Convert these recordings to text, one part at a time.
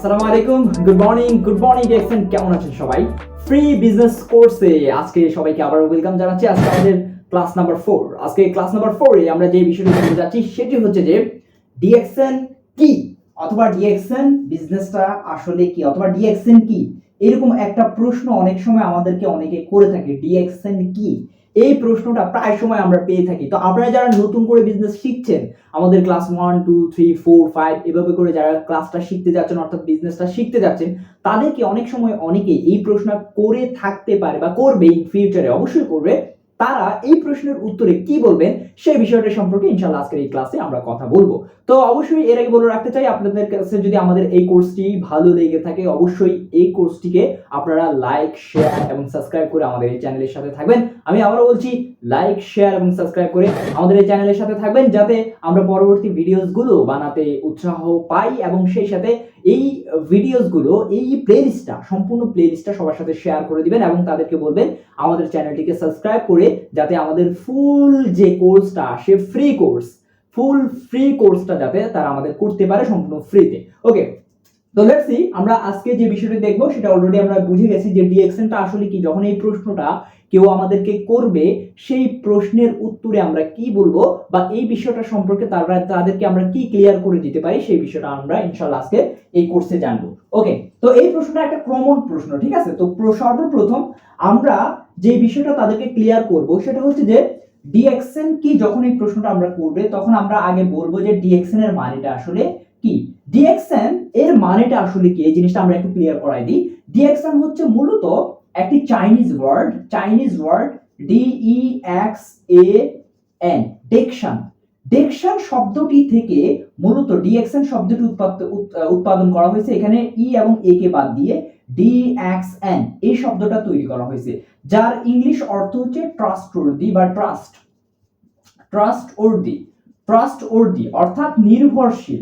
আসসালামু আলাইকুম, good morning DXN, কেমন আছেন সবাই? ফ্রি বিজনেস কোর্সে আজকে সবাইকে আবার ওয়েলকাম জানাচ্ছি। আজকে আমাদের ক্লাস নাম্বার 4। আজকে ক্লাস নাম্বার 4 এ আমরা যে বিষয়টি জানতে যাচ্ছি সেটি হচ্ছে যে ডিএক্সএন কি, অথবা ডিএক্সএন বিজনেসটা আসলে কি, অথবা ডিএক্সএন কি, এরকম একটা প্রশ্ন অনেক সময় আমাদেরকে অনেকে করে থাকে। ডিএক্সএন কি, এই প্রশ্নটা প্রায় সময় আমরা পেয়ে থাকি। তো আপনারা যারা নতুন করে বিজনেস শিখছেন, আমাদের ক্লাস 1 2 3 4 5 এভাবে করে যারা ক্লাসটা শিখতে যাচ্ছেন, অর্থাৎ বিজনেসটা শিখতে যাচ্ছেন, তাদেরকে অনেক সময় অনেকে এই প্রশ্ন করে থাকতে পারে বা করবে, ইন ফিউচারে অবশ্যই করবে। তারা এই প্রশ্নের উত্তরে কি বলবেন সেই বিষয়টা সম্পর্কে ইনশাআল্লাহ আজকের এই ক্লাসে আমরা কথা বলবো। তো অবশ্যই এর আগে বলে রাখতে চাই, আপনাদের কাছে যদি আমাদের এই কোর্সটি ভালো লেগে থাকে, অবশ্যই এই কোর্সটিকে আপনারা লাইক, শেয়ার এবং সাবস্ক্রাইব করে আমাদের এই চ্যানেলের সাথে থাকবেন। আমি আবারও বলছি, লাইক, শেয়ার এবং সাবস্ক্রাইব করে আমাদের এই চ্যানেলের সাথে থাকবেন, যাতে আমরা পরবর্তী ভিডিওসগুলো বানাতে উৎসাহ পাই, এবং সেই সাথে এই ভিডিওসগুলো, এই প্লেলিস্টটা, সম্পূর্ণ প্লেলিস্টটা সবার সাথে শেয়ার করে দিবেন এবং তাদেরকে বলবেন আমাদের চ্যানেলটিকে সাবস্ক্রাইব করে, যাতে আমাদের ফুল যে কোর্সটা আসে, ফুল ফ্রি কোর্সটা যাতে তারা আমাদের করতে পারে সম্পূর্ণ ফ্রিতে। ওকে, তো লেটস সি, আমরা আজকে যে বিষয়টি দেখব সেটা অলরেডি আমরা বুঝে গেছি যে ডিএক্সএনটা আসলে কি। যখন এই প্রশ্নটা কেউ আমাদেরকে করবে, সেই প্রশ্নের উত্তরে আমরা কি বলবো বা এই বিষয়টা সম্পর্কে তাদেরকে আমরা কি ক্লিয়ার করে দিতে পারি, সেই বিষয়টা আমরা ইনশাআল্লাহ আজকে এই কোর্সে জানবো। ওকে, তো এই প্রশ্নটা একটা কমন প্রশ্ন, ঠিক আছে? তো সর্বপ্রথম আমরা যে বিষয়টা তাদেরকে ক্লিয়ার করব সেটা হচ্ছে যে ডিএক্সএন কি। যখন এই প্রশ্নটা আমরা করবে, তখন আমরা আগে বলবো যে ডিএক্সএন এর মানেটা আসলে কি। ডিএক্সএন এর মানেটা আসলে কি, এই জিনিসটা আমরা একটু ক্লিয়ার করাই দিই। ডিএক্সএন হচ্ছে মূলত একটি চাইনিজ ওয়ার্ড DEXAN, ডেকশন শব্দটি থেকে মূলত ডিএক্সএন শব্দটি উৎপাদন করা হয়েছে। এখানে ই এবং এ কে বাদ দিয়ে ডিএক্সএন এই শব্দটা তৈরি করা হয়েছে, যার ইংলিশ অর্থ হচ্ছে ট্রাস্টওয়ার্দি বা ট্রাস্টওয়ার্দি অর্থাৎ নির্ভরশীল।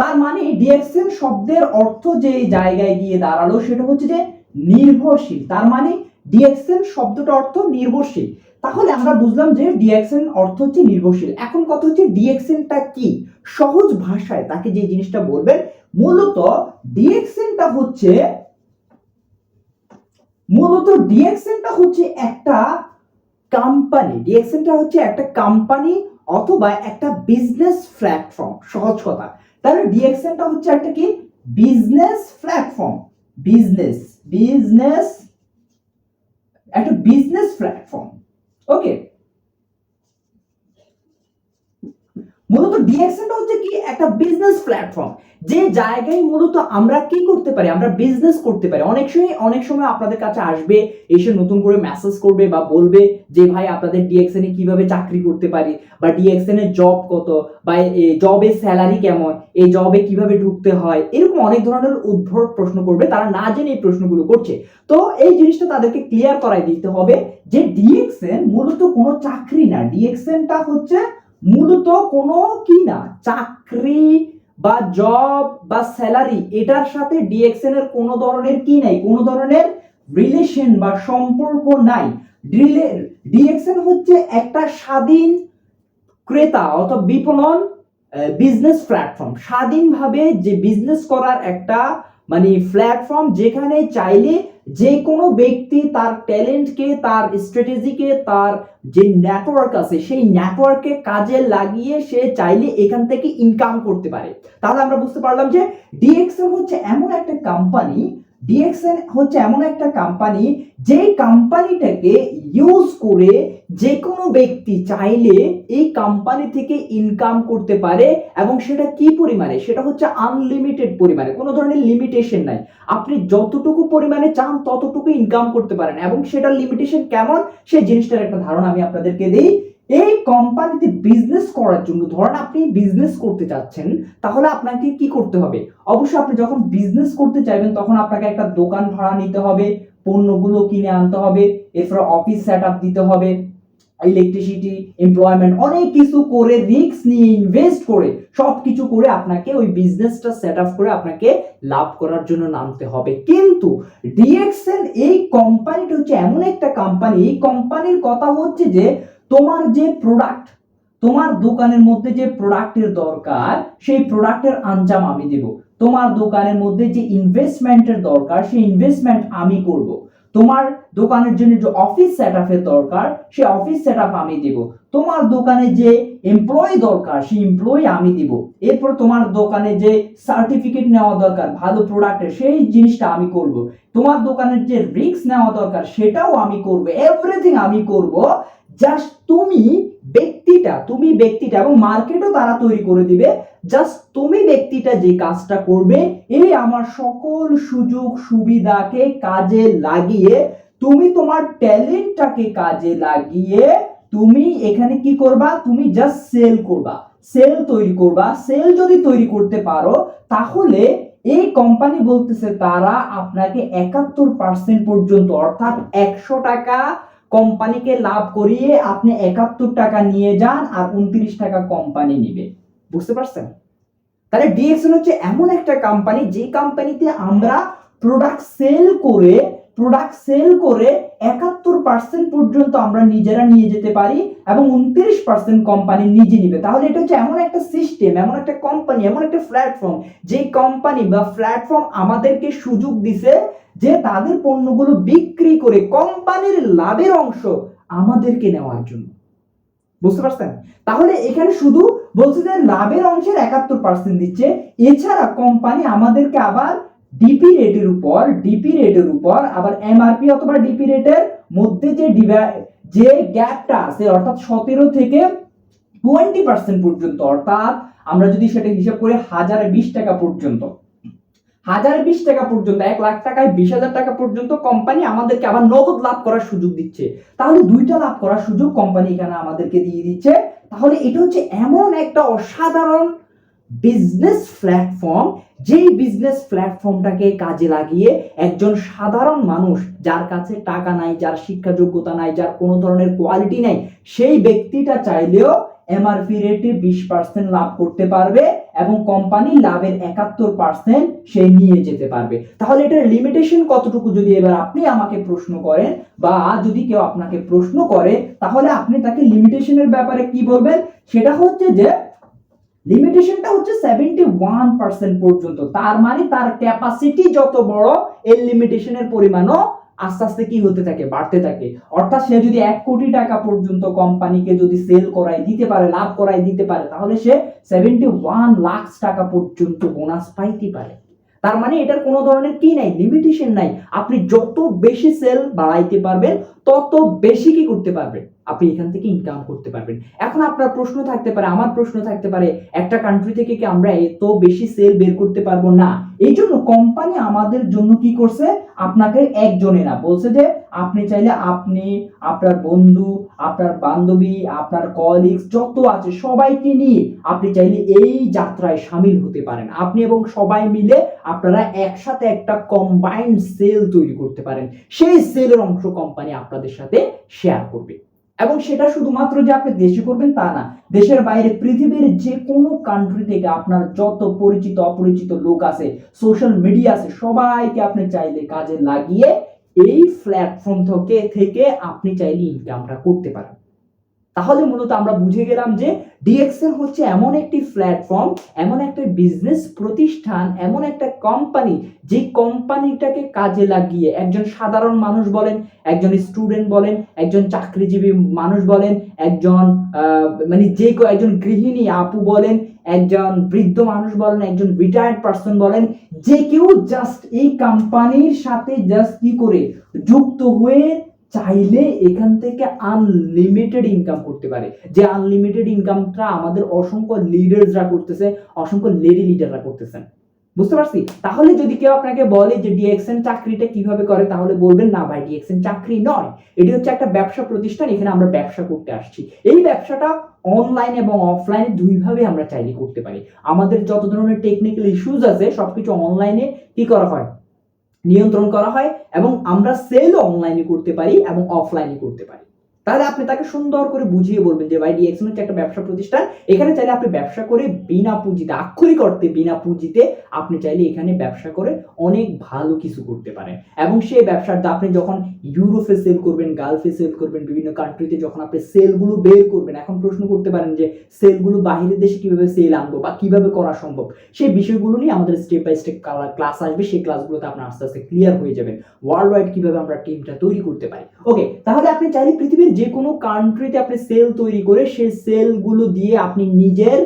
তার মানে ডিএক্সএন শব্দের অর্থ যে জায়গায় গিয়ে দাঁড়ালো সেটা হচ্ছে যে নির্ভরশীল। তার মানে ডিএক্সএন শব্দটার অর্থ নির্ভরশীল। তাহলে আমরা বুঝলাম যে ডিএক্সএন অর্থ হচ্ছে নির্ভরশীল। এখন কথা হচ্ছে ডিএক্সএনটা কি। সহজ ভাষায় তাকে যে জিনিসটা বলবেন, মূলত ডিএক্সএনটা হচ্ছে একটা কোম্পানি অথবা একটা বিজনেস প্ল্যাটফর্ম। সহজ কথা, তাহলে ডিএক্সএনটা হচ্ছে একটা কি, বিজনেস প্ল্যাটফর্ম। ওকে, মূলত ডিএক্সএনটা হচ্ছে কি, একটা বিজনেস প্ল্যাটফর্ম, যে জায়গায় মূলত আমরা কি করতে পারি, আমরা বিজনেস করতে পারি। অনেক সময় আপনাদের কাছে আসবে, এসে নতুন করে মেসেজ করবে বা বলবে যে ভাই আপনাদের ডিএক্সএন এ কিভাবে চাকরি করতে পারি, বা ডিএক্সএন এর জব কত, বা জবের স্যালারি কেমন, এই জবে কিভাবে ঢুকতে হয়, এরকম অনেক ধরনের উদ্ভট প্রশ্ন করবে। তারা না জেনে এই প্রশ্নগুলো করছে। তো এই জিনিসটা তাদেরকে ক্লিয়ার করাই দিতে হবে যে ডিএক্সএন মূলত কোনো চাকরি না। ডিএক্সএনটা হচ্ছে মূলত কোনো কি না, চাকরি বা জব বা স্যালারি, এটার সাথে ডিএক্সএন এর কোনো ধরনের কি নাই, কোনো ধরনের রিলেশন বা সম্পর্ক নাই। ডিএক্সএন হচ্ছে একটা স্বাধীন ক্রেতা অথবা বিপণন বিজনেস প্ল্যাটফর্ম, স্বাধীনভাবে যে বিজনেস করার একটা মানে প্ল্যাটফর্ম, যেখানে চাইলে যে কোনো ব্যক্তি তার ট্যালেন্টকে, তার স্ট্র্যাটেজিকে, তার যে নেটওয়ার্ক আছে সেই নেটওয়ার্ককে কাজে লাগিয়ে সে চাইলে এখান থেকে ইনকাম করতে পারে। তাহলে আমরা বুঝতে পারলাম যে ডিএক্সএন হচ্ছে এমন একটা কোম্পানি, যে কোম্পানিটাকে ইউজ করে যে কোনো ব্যক্তি চাইলে এই কোম্পানি থেকে ইনকাম করতে পারে, এবং সেটা কি পরিমাণে, সেটা হচ্ছে আনলিমিটেড পরিমাণে, কোনো ধরনের লিমিটেশন নাই। আপনি যতটুকু পরিমাণে চান ততটুকু ইনকাম করতে পারেন, এবং সেটার লিমিটেশন কেমন সেই জিনিসটার একটা ধারণা আমি আপনাদেরকে দিই। এই কোম্পানিতে বিজনেস করার জন্য, ধরেন আপনি বিজনেস করতে চাচ্ছেন, তাহলে আপনাকে কি করতে হবে? অবশ্যই আপনি যখন বিজনেস করতে চাইবেন তখন আপনাকে একটা দোকান ভাড়া নিতে হবে, পণ্যগুলো কিনে আনতে হবে, এরপর অফিস সেট আপ দিতে হবে, ইলেকট্রিসিটি, এমপ্লয়মেন্ট, অনেক কিছু করে, রিস্ক নিয়ে, ইনভেস্ট করে, সবকিছু করে আপনাকে ওই বিজনেসটা সেট আপ করে আপনাকে লাভ করার জন্য নামতে হবে। কিন্তু ডিএক্সএন এই কোম্পানিটা হচ্ছে এমন একটা কোম্পানি, এই কোম্পানির কথা হচ্ছে যে তোমার যে প্রোডাক্ট, তোমার দোকানের মধ্যে যে প্রোডাক্টের দরকার সেই প্রোডাক্টের আঞ্জাম আমি দেব, তোমার দোকানের মধ্যে যে ইনভেস্টমেন্টের দরকার সেই ইনভেস্টমেন্ট আমি করব, তোমার দোকানের জন্য যে অফিস সেটআপের দরকার সেই অফিস সেটআপ আমি দেব, তোমার দোকানে যে এমপ্লয়ি দরকার সেই এমপ্লয়ি আমি দিব, এরপর তোমার দোকানে যে সার্টিফিকেট নেওয়া দরকার ভালো প্রোডাক্টের সেই জিনিসটা আমি করব, তোমার দোকানের যে রিস্ক নেওয়া দরকার সেটাও আমি করব, এভরিথিং আমি করব। জাস্ট তুমি ব্যক্তিটা এবং মার্কেটও তারা তৈরি করে দিবে, জাস্ট তুমি ব্যক্তিটা যে কাজটা করবে এই আমার সকল সুযোগ সুবিধাকে কাজে লাগিয়ে তুমি তোমার ট্যালেন্টটাকে কাজে লাগিয়ে তুমি এখানে কি করবা, তুমি জাস্ট সেল করবা, সেল তৈরি করবা। সেল যদি তৈরি করতে পারো তাহলে এই কোম্পানি বলতেছে তারা আপনাকে 71% পর্যন্ত অর্থাৎ 100 টাকা কোম্পানিকে লাভ করিয়ে আপনি 71 টাকা নিয়ে যান আর 29 টাকা কোম্পানি নিবে। বুঝতে পারছেন? তাহলে ডিএক্সএন হচ্ছে এমন একটা কোম্পানি যে কোম্পানিতে আমরা প্রোডাক্ট সেল করে 71% পর্যন্ত আমরা নিজেরা নিয়ে যেতে পারি এবং 29% কোম্পানি নিজে নিবে। তাহলে এটা হচ্ছে এমন একটা সিস্টেম, এমন একটা কোম্পানি, এমন একটা প্ল্যাটফর্ম, যে কোম্পানি বা প্ল্যাটফর্ম আমাদেরকে সুযোগ দিছে যে তাদের পণ্যগুলো বিক্রি করে কোম্পানির লাভের অংশ আমাদেরকে নেওয়ার জন্য। বুঝতে পারছেন? তাহলে এখানে শুধু বলছে যে লাভের অংশের 71% দিচ্ছে, এছাড়া কোম্পানি আমাদেরকে আবার ডিপি রেটের উপর আবার এমআরপি অথবা ডিপি রেটের মধ্যে যে গ্যাপটা আছে অর্থাৎ 17 থেকে 20% পর্যন্ত, অর্থাৎ আমরা যদি সেটা হিসাব করি 1020 টাকা পর্যন্ত, 1020 টাকা পর্যন্ত 1 লাখ টাকায় 20,000 টাকা পর্যন্ত কোম্পানি আমাদেরকে আবার নগদ লাভ করার সুযোগ দিচ্ছে। তাহলে দুইটা লাভ করার সুযোগ কোম্পানি এখানে আমাদেরকে দিয়ে দিচ্ছে। তাহলে এটা হচ্ছে এমন একটা অসাধারণ বিজনেস প্ল্যাটফর্ম, যেই বিজনেস প্ল্যাটফর্মটাকে কাজে লাগিয়ে একজন সাধারণ মানুষ যার কাছে টাকা নাই, যার শিক্ষা যোগ্যতা নাই, যার কোনো ধরনের কোয়ালিটি নাই, সেই ব্যক্তিটা চাইলেও এমআরপি রেটে 20% লাভ করতে পারবে এবং কোম্পানি লাভের 71% সে নিয়ে যেতে পারবে। তাহলে এটার লিমিটেশন কতটুকু যদি এবার আপনি আমাকে প্রশ্ন করেন বা যদি কেউ আপনাকে প্রশ্ন করে তাহলে আপনি তাকে লিমিটেশনের ব্যাপারে কি বলবেন? সেটা হচ্ছে যে লিমিটেশনটা হচ্ছে 71% পর্যন্ত। তার মানে তার ক্যাপাসিটি যত বড় এর লিমিটেশনের পরিমাণও আস্তে আস্তে কি হতে থাকে, বাড়তে থাকে। অর্থাৎ সে যদি 1 কোটি টাকা পর্যন্ত কোম্পানিকে যদি সেল করায় দিতে পারে, লাভ করায় দিতে পারে, তাহলে সে 71 লাখ টাকা পর্যন্ত বোনাস পাইতে পারে। তার মানে এটার কোনো ধরনের কি নাই, লিমিটেশন নাই। আপনি যত বেশি সেল বাড়াইতে পারবেন তত বেশি কি করতে পারবেন, আপনি এখান থেকে ইনকাম করতে পারবেন। এখন আপনার প্রশ্ন থাকতে পারে, আমার প্রশ্ন থাকতে পারে, একটা কান্ট্রি থেকে কি আমরা এত বেশি সেল বের করতে পারবো না? এই জন্য কোম্পানি আমাদের জন্য কি করছে, আপনাকে একজনে না, বলছে যে আপনি চাইলে আপনি, আপনার বন্ধু, আপনার বান্ধবী, আপনার কলিগস যত আছে সবাইকে নিয়ে আপনি চাইলে এই যাত্রায় শামিল হতে পারেন। আপনি এবং সবাই মিলে আপনারা একসাথে একটা কম্বাইন্ড সেল তৈরি করতে পারেন। সেই সেলের অংশ কোম্পানি আপনাদের সাথে শেয়ার করবে এবং সেটা শুধুমাত্র যে আপনি দেশে করবেন তা না, দেশের বাইরে পৃথিবীর যে কোনো কান্ট্রি থেকে আপনার যত পরিচিত অপরিচিত লোক আছে, সোশ্যাল মিডিয়া আছে, সবাইকে আপনি চাইলে কাজে লাগিয়ে এই প্ল্যাটফর্ম থেকে আপনি চাইলে ইনকামটা করতে পারেন। তাহলে মূলত আমরা বুঝে গেলাম যে ডিএক্সএন হচ্ছে এমন একটি প্ল্যাটফর্ম, এমন একটা বিজনেস প্রতিষ্ঠান, এমন একটা কোম্পানি, যে কোম্পানিটাকে কাজে লাগিয়ে একজন সাধারণ মানুষ বলেন, একজন স্টুডেন্ট বলেন, একজন চাকরিজীবী মানুষ বলেন, একজন মানে যে কেউ, একজন গৃহিণী আপু বলেন, একজন বৃদ্ধ মানুষ বলেন, একজন রিটায়ার্ড পারসন বলেন, যে কেউ জাস্ট এই কোম্পানির সাথে জাস্ট কি করে যুক্ত হয়ে চাইলে এখান থেকে আনলিমিটেড ইনকাম করতে পারে। যে আনলিমিটেড ইনকামটা আমাদের অসংখ্য লিডারসরা করতেছে, অসংখ্য লেডি লিডাররা করতেছেন। বুঝতে পারছি? তাহলে যদি কেউ আপনাকে বলে যে ডিএক্সএন চাকরিটা কিভাবে করে, তাহলে বলবেন না ভাই, ডিএক্সএন চাকরি নয়, এটি হচ্ছে একটা ব্যবসা প্রতিষ্ঠান, এখানে আমরা ব্যবসা করতে আসছি। এই ব্যবসাটা অনলাইন এবং অফলাইনে দুইভাবে আমরা চাইলে করতে পারি। আমাদের যত ধরনের টেকনিক্যাল ইস্যুজ আছে সবকিছু অনলাইনে কি করা হয়, নিয়ন্ত্রণ করা হয় এবং আমরা সেলও অনলাইনে করতে পারি এবং অফলাইনে করতে পারি। তাহলে আপনি তাকে সুন্দর করে বুঝিয়ে বলবেন যে ভাই ডিএক্সএন হচ্ছে একটা ব্যবসা প্রতিষ্ঠান, এখানে চাইলে আপনি ব্যবসা করে বিনা পুঁজিতে, আক্ষরিক অর্থে বিনা পুঁজিতে আপনি চাইলে এখানে ব্যবসা করে অনেক ভালো কিছু করতে পারেন। এবং সেই ব্যবসাটা আপনি যখন ইউরোপে সেল করবেন, গালফে সেল করবেন, বিভিন্ন কান্ট্রিতে যখন আপনি সেলগুলো বের করবেন, এখন প্রশ্ন করতে পারেন যে সেলগুলো বাহিরের দেশে কিভাবে সেল আনবো বা কিভাবে করা সম্ভব, সেই বিষয়গুলো নিয়ে আমাদের স্টেপ বাই স্টেপ ক্লাস আসবে। সেই ক্লাসগুলোতে আপনার আস্তে আস্তে ক্লিয়ার হয়ে যাবেন ওয়ার্ল্ড ওয়াইড কিভাবে আমরা টিমটা তৈরি করতে পারি। ওকে, তাহলে আপনি চাইলে পৃথিবীর যে কোনো কান্ট্রিতে আপনি সেল তৈরি করে সেই সেলগুলো দিয়ে আপনি নিজের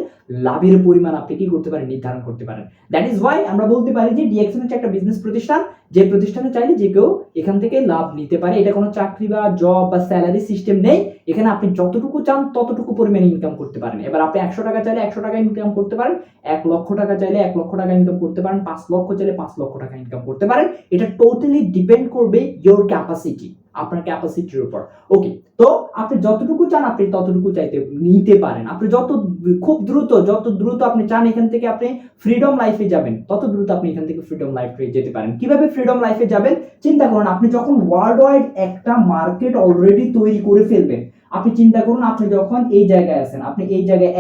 লাভের পরিমাণ আপনি কি করতে পারেন, নির্ধারণ করতে পারেন। দ্যাট ইজ ওয়াই আমরা বলতে পারি যে ডিএক্সএন হচ্ছে একটা বিজনেস প্রতিষ্ঠান, যে প্রতিষ্ঠানে চাইলে যে কেউ এখান থেকে লাভ নিতে পারে। এটা কোনো চাকরি বা জব বা স্যালারি সিস্টেম নেই, এখানে আপনি যতটুকু চান ততটুকু পরিমাণে ইনকাম করতে পারেন। এবার আপনি 100 টাকা চাইলে 100 টাকা ইনকাম করতে পারেন, 1 লক্ষ টাকা চাইলে 1 লক্ষ টাকা ইনকাম করতে পারেন, 5 লক্ষ চাইলে 5 লক্ষ টাকা ইনকাম করতে পারেন। এটা টোটালি ডিপেন্ড করবে ইওর ক্যাপাসিটি, আপনার ক্যাপাসিটির উপর। ওকে, তো আপনি যতটুকু চান আপনি ততটুকু চাইতে নিতে পারেন। আপনি খুব দ্রুত, যত দ্রুত আপনি চান এখান থেকে আপনি ফ্রিডম লাইফে যাবেন, তত দ্রুত আপনি এখান থেকে ফ্রিডম লাইফে যেতে পারেন। কিভাবে ফ্রিডম লাইফে যাবেন চিন্তা করুন। আপনি যখন ওয়ার্ল্ড ওয়াইড একটা মার্কেট অলরেডি তৈরি করে ফেলবেন, আপনি চিন্তা করুন আপনি যখন এই জায়গায় আছেন, আপনি এই জায়গায়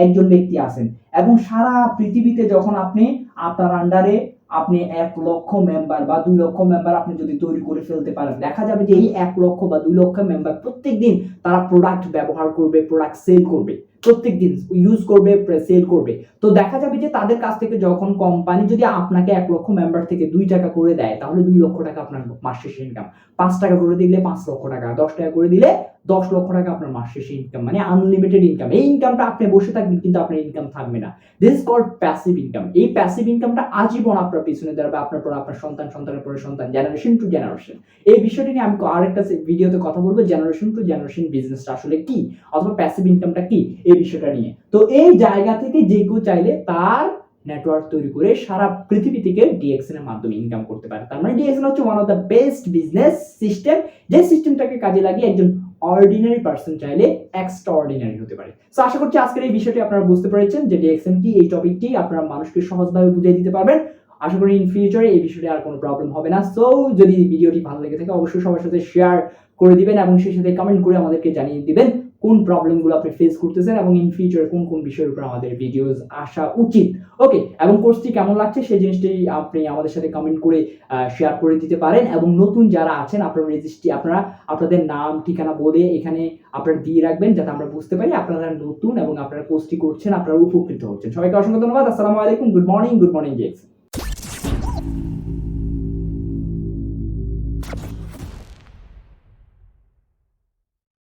একজন ব্যক্তি আছেন, এবং সারা পৃথিবীতে যখন আপনি আপনার আন্ডারে আপনি 1 লক্ষ মেম্বার বা 2 লক্ষ মেম্বার আপনি যদি তৈরি করে ফেলতে পারেন, দেখা যাবে যে এই 1 লক্ষ বা 2 লক্ষ মেম্বার প্রত্যেকদিন তারা প্রোডাক্ট ব্যবহার করবে, প্রোডাক্ট সেল করবে, প্রত্যেকদিন ইউজ করবে, সেল করবে। তো দেখা যাবে যে তাদের কাছ থেকে যখন কোম্পানি যদি আপনাকে 1 লক্ষ মেম্বার থেকে 2 টাকা করে দেয়, তাহলে 2 লক্ষ টাকা আপনার মাস শেষে ইনকাম। 5 টাকা করে দিলে 5 লক্ষ টাকা, 10 টাকা করে দিলে 10 লক্ষ টাকা আপনার মাস শেষে ইনকাম, মানে আনলিমিটেড ইনকাম। এই ইনকামটা আপনি বসে থাকবেন কিন্তু আপনার ইনকাম থাকবে না। This is called passive income. এই প্যাসিভ ইনকামটা আজীবন আপনার পিছনে দাঁড়াবে, আপনার পর আপনার সন্তান, সন্তানের পরে সন্তান, জেনারেশন টু জেনারেশন। এই বিষয়টি নিয়ে আমি আরেকটা ভিডিওতে কথা বলবো, জেনারেশন টু জেনারেশন বিজনেসটা আসলে কি, অথবা প্যাসিভ ইনকামটা কি, এই বিষয়টা নিয়ে। তো এই জায়গা থেকে যে কেউ চাইলে তার নেটওয়ার্ক তৈরি করে সারা পৃথিবী থেকে ডিএক্সএন এর মাধ্যমে ইনকাম করতে পারে। তার মানে ডিএক্সএন হচ্ছে one of the best business system, যে সিস্টেমটাকে কাজে লাগিয়ে একজন অর্ডিনারি পারসন চাইলে এক্সট্রা অর্ডিনারি হতে পারে। সো আশা করছি আজকের এই বিষয়টি আপনারা বুঝতে পেরেছেন যে ডিএক্সএন কি, এই টপিকটি আপনারা মানুষকে সহজভাবে বুঝিয়ে দিতে পারবেন। আশা করি ইন ফিউচারে এই বিষয়টি আর কোনো প্রবলেম হবে না। সো যদি ভিডিওটি ভালো লেগে থাকে অবশ্যই সবার সাথে শেয়ার করে দিবেন, এবং সেই সাথে কমেন্ট করে আমাদেরকে জানিয়ে দিবেন কোন প্রবলেমগুলো আপনি ফেস করতেছেন এবং ইন ফিউচারে কোন কোন বিষয়ের উপর আমাদের ভিডিওস আসা উচিত। ওকে, এবং কোর্সটি কেমন লাগছে সেই জিনিসটি আপনি আমাদের সাথে কমেন্ট করে শেয়ার করে দিতে পারেন। এবং নতুন যারা আছেন আপনারা আপনাদের নাম ঠিকানা বলে এখানে আপনারা দিয়ে রাখবেন, যাতে আমরা বুঝতে পারি আপনারা নতুন এবং আপনারা কোর্সটি করছেন, আপনারা উপকৃত হচ্ছেন। সবাইকে অসংখ্য ধন্যবাদ। আসসালামু আলাইকুম, গুড মর্নিং জেক্স।